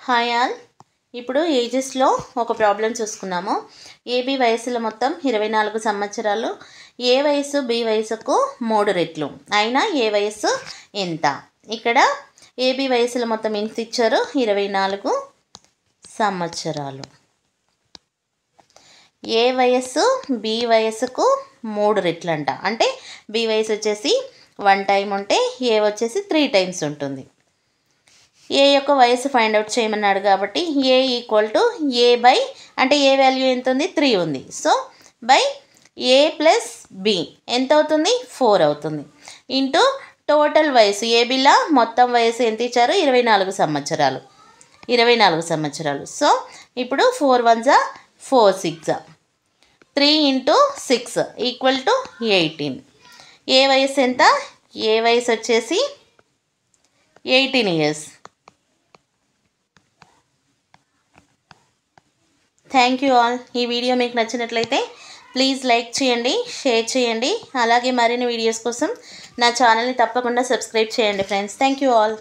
Hi all. ఇప్పుడు ఏజెస్లో ఒక problem చూసుకున్నాము. ఏబి వయసులో మొత్తం 24 సంవత్సరాలు, ఏ వయసు బి వయసుకు 3 రెట్లు అయినా ఏ వయసు ఎంత? ఇక్కడ ఏబి వయసులో మొత్తం ఎంత ఇచ్చారు? 24 సంవత్సరాలు. ఏ వయస్సు బి వయసుకు 3 రెట్లు అంట. అంటే బి వయసు వచ్చేసి 1 టైం ఉంటే ఏ వచ్చేసి 3 టైమ్స్ ఉంటుంది. ఏ యొక్క వయసు ఫైండ్ అవుట్ చేయమన్నాడు కాబట్టి A equal to A by, అంటే ఏ వాల్యూ ఎంత ఉంది? 3 ఉంది. So by A plus B ఎంత అవుతుంది? 4 అవుతుంది. ఇంటూ టోటల్ వయసు ఏబిలా మొత్తం వయసు ఎంత ఇచ్చారు? 24 సంవత్సరాలు. 24 సంవత్సరాలు. సో ఇప్పుడు 4 1 జా 4 6 జా 3 ఇంటూ 6 ఈక్వల్ టు 18. ఏ వయసు ఎంత? ఏ వయసు వచ్చేసి 18 ఇయర్స్. Thank you all. ఈ వీడియో మీకు నచ్చినట్లయితే ప్లీజ్ లైక్ చేయండి, షేర్ చేయండి. అలాగే మరిన్ని వీడియోస్ కోసం నా ఛానల్ని తప్పకుండా సబ్స్క్రైబ్ చేయండి ఫ్రెండ్స్. Thank you all.